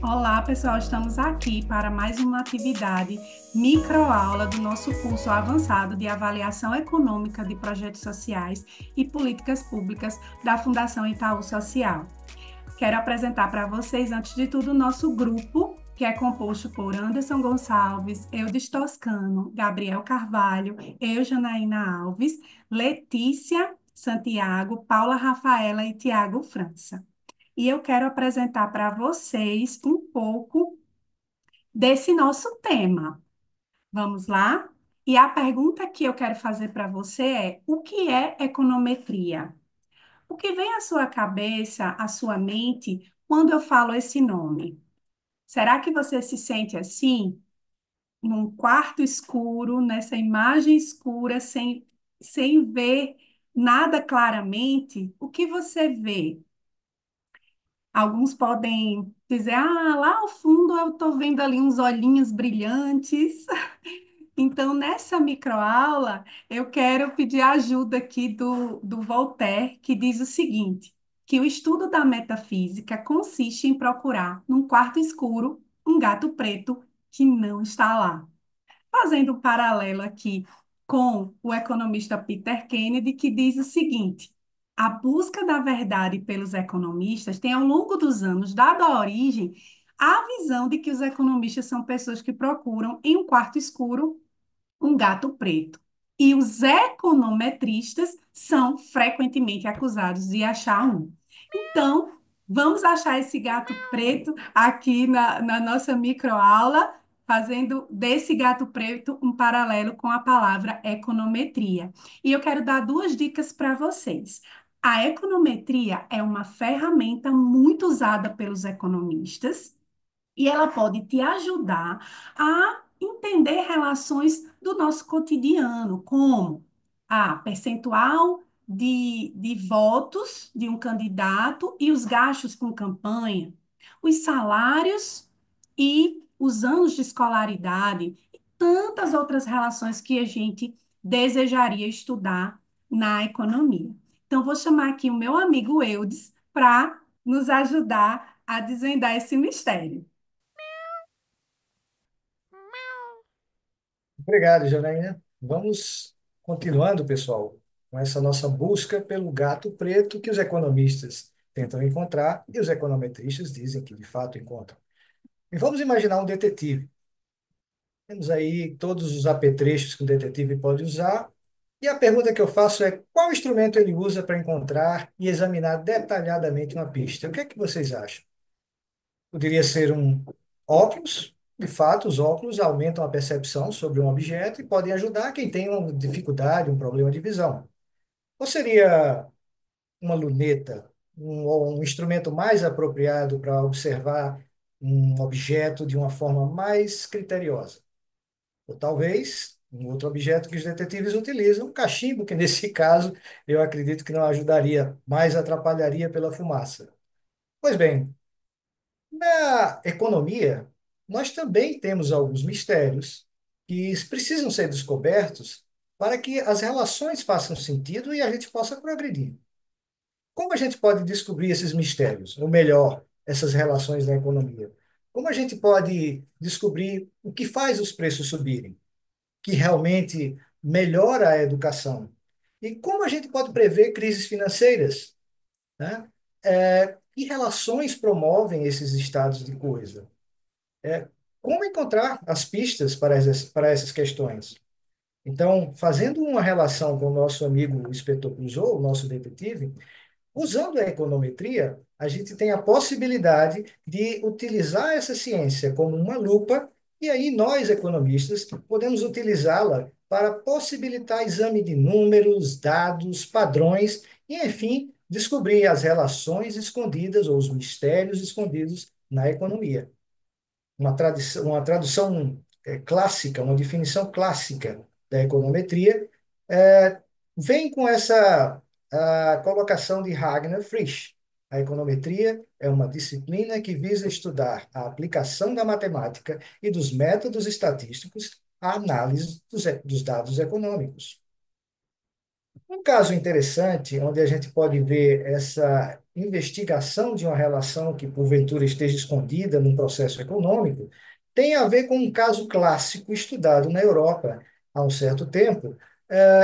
Olá, pessoal, estamos aqui para mais uma atividade microaula do nosso curso avançado de avaliação econômica de projetos sociais e políticas públicas da Fundação Itaú Social. Quero apresentar para vocês, antes de tudo, o nosso grupo, que é composto por Anderson Gonçalves, Eudes Toscano, Gabriel Carvalho, eu, Janaína Alves, Letícia Santiago, Paula Rafaela e Tiago França. E eu quero apresentar para vocês um pouco desse nosso tema. Vamos lá? E a pergunta que eu quero fazer para você é: o que é econometria? O que vem à sua cabeça, à sua mente, quando eu falo esse nome? Será que você se sente assim, num quarto escuro, nessa imagem escura, sem ver nada claramente? O que você vê? Alguns podem dizer, lá ao fundo eu estou vendo ali uns olhinhos brilhantes. Então, nessa microaula, eu quero pedir a ajuda aqui do Voltaire, que diz o seguinte, que o estudo da metafísica consiste em procurar, num quarto escuro, um gato preto que não está lá. Fazendo um paralelo aqui com o economista Peter Kennedy, que diz o seguinte: a busca da verdade pelos economistas tem, ao longo dos anos, dado a origem à visão de que os economistas são pessoas que procuram, em um quarto escuro, um gato preto. E os econometristas são frequentemente acusados de achar um. Então, vamos achar esse gato preto aqui na nossa microaula, fazendo desse gato preto um paralelo com a palavra econometria. E eu quero dar duas dicas para vocês. A econometria é uma ferramenta muito usada pelos economistas e ela pode te ajudar a entender relações do nosso cotidiano, como a percentual de votos de um candidato e os gastos com campanha, os salários e os anos de escolaridade, e tantas outras relações que a gente desejaria estudar na economia. Então, vou chamar aqui o meu amigo Eudes para nos ajudar a desvendar esse mistério. Obrigado, Janaína. Vamos continuando, pessoal, com essa nossa busca pelo gato preto que os economistas tentam encontrar e os econometristas dizem que de fato encontram. E vamos imaginar um detetive. Temos aí todos os apetrechos que um detetive pode usar. E a pergunta que eu faço é: qual instrumento ele usa para encontrar e examinar detalhadamente uma pista? O que é que vocês acham? Poderia ser um óculos. De fato, os óculos aumentam a percepção sobre um objeto e podem ajudar quem tem uma dificuldade, um problema de visão. Ou seria uma luneta, ou um instrumento mais apropriado para observar um objeto de uma forma mais criteriosa? Ou talvez um outro objeto que os detetives utilizam, um cachimbo, que nesse caso eu acredito que não ajudaria, mais atrapalharia pela fumaça. Pois bem, na economia, nós também temos alguns mistérios que precisam ser descobertos para que as relações façam sentido e a gente possa progredir. Como a gente pode descobrir esses mistérios, ou melhor, essas relações na economia? Como a gente pode descobrir o que faz os preços subirem, que realmente melhora a educação? E como a gente pode prever crises financeiras, né? Que relações promovem esses estados de coisa? É, como encontrar as pistas para essas questões? Então, fazendo uma relação com o nosso amigo inspetor Clouseau, o nosso detetive, usando a econometria, a gente tem a possibilidade de utilizar essa ciência como uma lupa, e aí nós, economistas, podemos utilizá-la para possibilitar exame de números, dados, padrões e, enfim, descobrir as relações escondidas ou os mistérios escondidos na economia. Uma tradução clássica, uma definição clássica da econometria, é, vem com essa a colocação de Ragnar Frisch. A econometria é uma disciplina que visa estudar a aplicação da matemática e dos métodos estatísticos à análise dos dados econômicos. Um caso interessante, onde a gente pode ver essa investigação de uma relação que porventura esteja escondida num processo econômico, tem a ver com um caso clássico estudado na Europa há um certo tempo,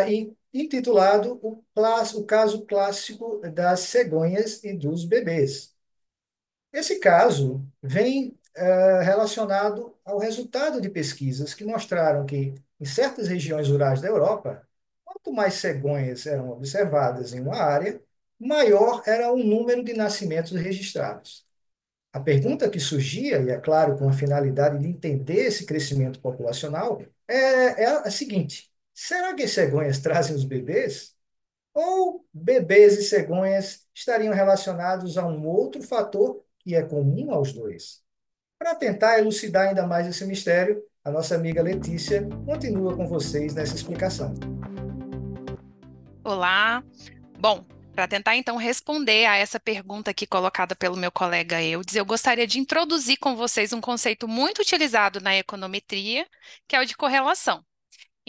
e intitulado o caso clássico das cegonhas e dos bebês. Esse caso vem relacionado ao resultado de pesquisas que mostraram que, em certas regiões rurais da Europa, quanto mais cegonhas eram observadas em uma área, maior era o número de nascimentos registrados. A pergunta que surgia, e é claro com a finalidade de entender esse crescimento populacional, é a seguinte: será que as cegonhas trazem os bebês? Ou bebês e cegonhas estariam relacionados a um outro fator que é comum aos dois? Para tentar elucidar ainda mais esse mistério, a nossa amiga Letícia continua com vocês nessa explicação. Olá. Bom, para tentar então responder a essa pergunta aqui colocada pelo meu colega Eudes, eu gostaria de introduzir com vocês um conceito muito utilizado na econometria, que é o de correlação.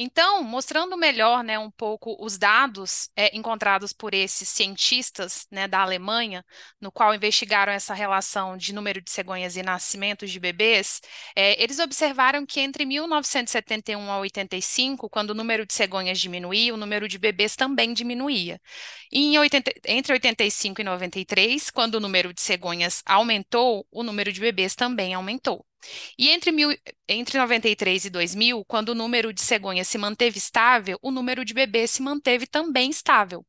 Então, mostrando melhor, né, um pouco os dados encontrados por esses cientistas, né, da Alemanha, no qual investigaram essa relação de número de cegonhas e nascimentos de bebês, eles observaram que entre 1971 a 85, quando o número de cegonhas diminuía, o número de bebês também diminuía. E entre 85 e 93, quando o número de cegonhas aumentou, o número de bebês também aumentou. E entre 93 e 2000, quando o número de cegonhas se manteve estável, o número de bebês se manteve também estável.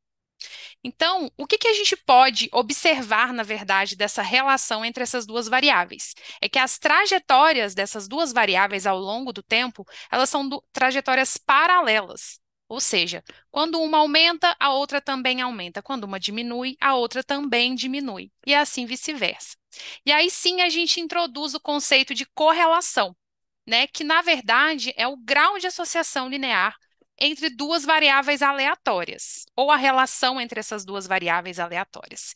Então, o que que a gente pode observar, na verdade, dessa relação entre essas duas variáveis? É que as trajetórias dessas duas variáveis ao longo do tempo, elas são trajetórias paralelas. Ou seja, quando uma aumenta, a outra também aumenta. Quando uma diminui, a outra também diminui. E assim vice-versa. E aí sim a gente introduz o conceito de correlação, né? Que na verdade é o grau de associação linear entre duas variáveis aleatórias, ou a relação entre essas duas variáveis aleatórias.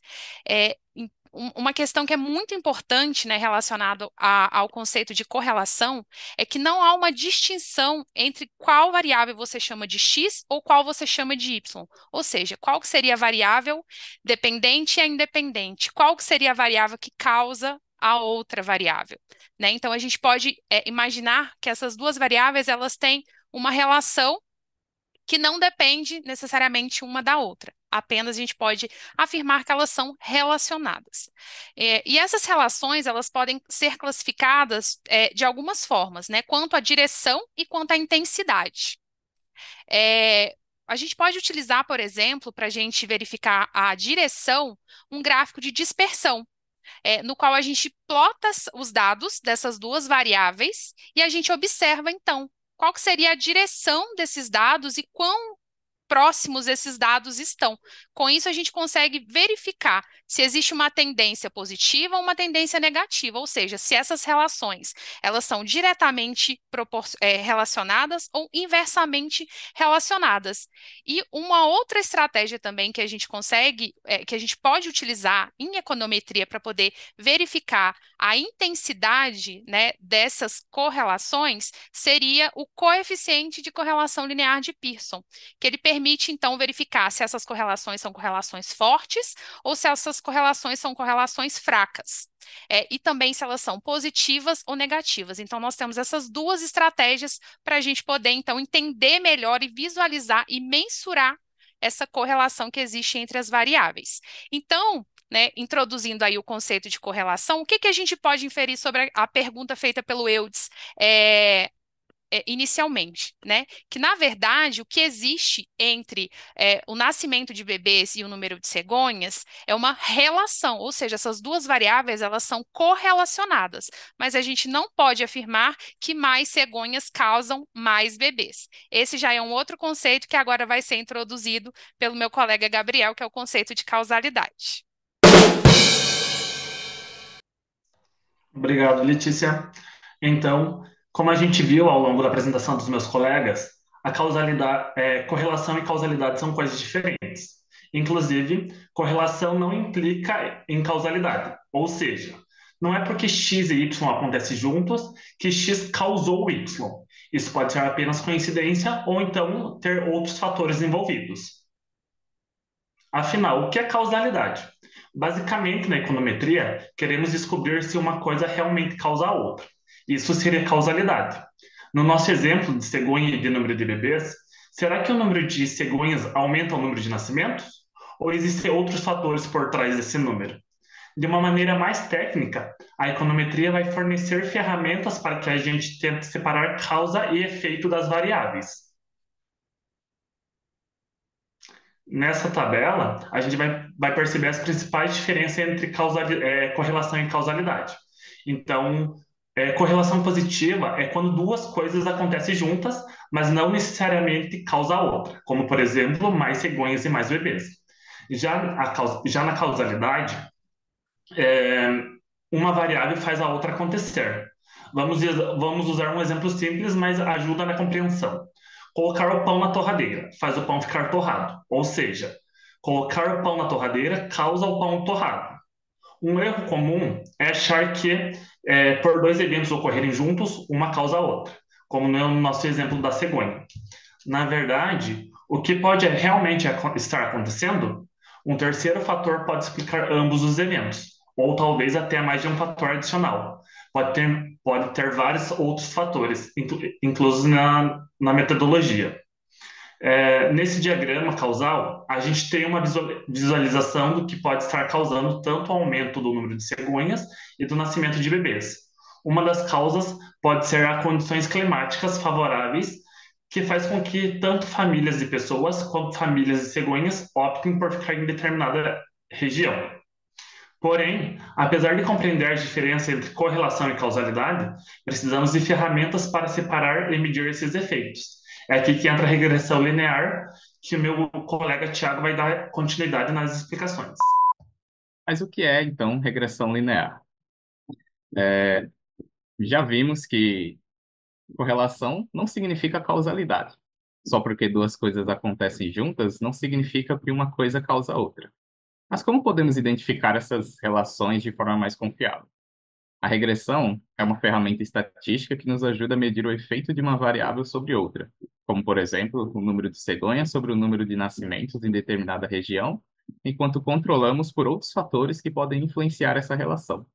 Uma questão que é muito importante, né, relacionado ao conceito de correlação, é que não há uma distinção entre qual variável você chama de x ou qual você chama de y. Ou seja, qual que seria a variável dependente e a independente, qual que seria a variável que causa a outra variável, né? Então, a gente pode imaginar que essas duas variáveis elas têm uma relação que não depende necessariamente uma da outra. Apenas a gente pode afirmar que elas são relacionadas. E essas relações, elas podem ser classificadas de algumas formas, né? Quanto à direção e quanto à intensidade. A gente pode utilizar, por exemplo, para a gente verificar a direção, um gráfico de dispersão, no qual a gente plota os dados dessas duas variáveis e a gente observa, então, qual que seria a direção desses dados e quão próximos esses dados estão. Com isso, a gente consegue verificar se existe uma tendência positiva ou uma tendência negativa, ou seja, se essas relações elas são diretamente relacionadas ou inversamente relacionadas. E uma outra estratégia também que a gente consegue, que a gente pode utilizar em econometria para poder verificar a intensidade, né, dessas correlações seria o coeficiente de correlação linear de Pearson, que ele permite, então, verificar se essas correlações são correlações fortes ou se essas correlações são correlações fracas. E também se elas são positivas ou negativas. Então, nós temos essas duas estratégias para a gente poder, então, entender melhor e visualizar e mensurar essa correlação que existe entre as variáveis. Então, né, introduzindo aí o conceito de correlação, o que que a gente pode inferir sobre a pergunta feita pelo Eudes inicialmente, né? Que, na verdade, o que existe entre o nascimento de bebês e o número de cegonhas é uma relação, ou seja, essas duas variáveis, elas são correlacionadas, mas a gente não pode afirmar que mais cegonhas causam mais bebês. Esse já é um outro conceito que agora vai ser introduzido pelo meu colega Gabriel, que é o conceito de causalidade. Obrigado, Letícia. Então, como a gente viu ao longo da apresentação dos meus colegas, a causalidade, correlação e causalidade são coisas diferentes. Inclusive, correlação não implica em causalidade, ou seja, não é porque x e y acontecem juntos que x causou y. Isso pode ser apenas coincidência ou então ter outros fatores envolvidos. Afinal, o que é causalidade? Basicamente, na econometria, queremos descobrir se uma coisa realmente causa a outra. Isso seria causalidade. No nosso exemplo de cegonha e de número de bebês, será que o número de cegonhas aumenta o número de nascimentos? Ou existem outros fatores por trás desse número? De uma maneira mais técnica, a econometria vai fornecer ferramentas para que a gente tente separar causa e efeito das variáveis. Nessa tabela, a gente vai perceber as principais diferenças entre correlação e causalidade. Então, correlação positiva é quando duas coisas acontecem juntas, mas não necessariamente causa a outra, como, por exemplo, mais cegonhas e mais bebês. Já na causalidade, é, uma variável faz a outra acontecer. Vamos usar um exemplo simples, mas ajuda na compreensão. Colocar o pão na torradeira faz o pão ficar torrado. Ou seja, colocar o pão na torradeira causa o pão torrado. Um erro comum é achar que, por dois eventos ocorrerem juntos, uma causa a outra, como no nosso exemplo da cegonha. Na verdade, o que pode realmente estar acontecendo? Um terceiro fator pode explicar ambos os eventos, ou talvez até mais de um fator adicional. Pode ter vários outros fatores, inclusos na metodologia. Nesse diagrama causal, a gente tem uma visualização do que pode estar causando tanto o aumento do número de cegonhas e do nascimento de bebês. Uma das causas pode ser as condições climáticas favoráveis, que faz com que tanto famílias de pessoas quanto famílias de cegonhas optem por ficar em determinada região. Porém, apesar de compreender a diferença entre correlação e causalidade, precisamos de ferramentas para separar e medir esses efeitos. É aqui que entra a regressão linear, que o meu colega Tiago vai dar continuidade nas explicações. Mas o que é, então, regressão linear? Já vimos que correlação não significa causalidade. Só porque duas coisas acontecem juntas não significa que uma coisa causa a outra. Mas como podemos identificar essas relações de forma mais confiável? A regressão é uma ferramenta estatística que nos ajuda a medir o efeito de uma variável sobre outra, como, por exemplo, o número de cegonhas sobre o número de nascimentos em determinada região, enquanto controlamos por outros fatores que podem influenciar essa relação.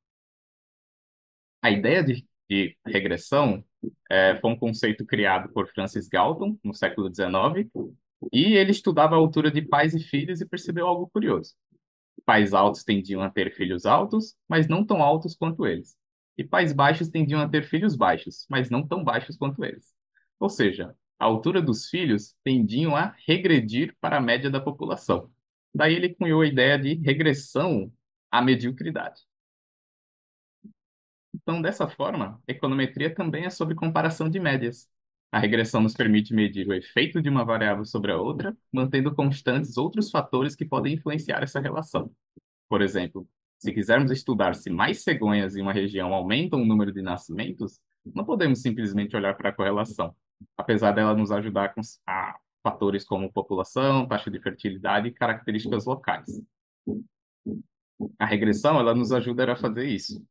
A ideia de regressão foi um conceito criado por Francis Galton, no século XIX, e ele estudava a altura de pais e filhos e percebeu algo curioso. Pais altos tendiam a ter filhos altos, mas não tão altos quanto eles. E pais baixos tendiam a ter filhos baixos, mas não tão baixos quanto eles. Ou seja, a altura dos filhos tendiam a regredir para a média da população. Daí ele cunhou a ideia de regressão à mediocridade. Então, dessa forma, econometria também é sobre comparação de médias. A regressão nos permite medir o efeito de uma variável sobre a outra, mantendo constantes outros fatores que podem influenciar essa relação. Por exemplo, se quisermos estudar se mais cegonhas em uma região aumentam o número de nascimentos, não podemos simplesmente olhar para a correlação, apesar dela nos ajudar a fatores como população, taxa de fertilidade e características locais. A regressão, ela nos ajuda a fazer isso.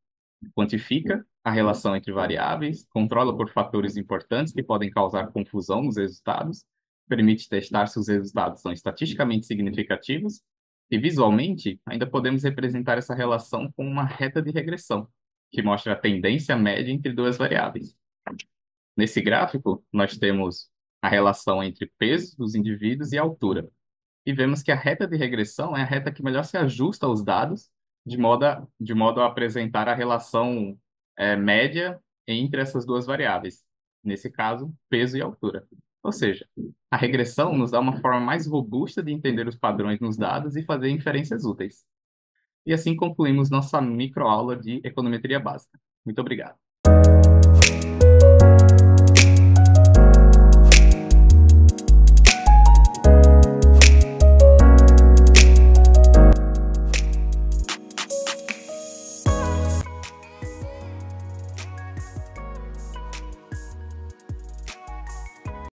Quantifica a relação entre variáveis, controla por fatores importantes que podem causar confusão nos resultados, permite testar se os resultados são estatisticamente significativos e, visualmente, ainda podemos representar essa relação com uma reta de regressão, que mostra a tendência média entre duas variáveis. Nesse gráfico, nós temos a relação entre peso dos indivíduos e altura. E vemos que a reta de regressão é a reta que melhor se ajusta aos dados, de modo a apresentar a relação média entre essas duas variáveis. Nesse caso, peso e altura. Ou seja, a regressão nos dá uma forma mais robusta de entender os padrões nos dados e fazer inferências úteis. E assim concluímos nossa microaula de econometria básica. Muito obrigado.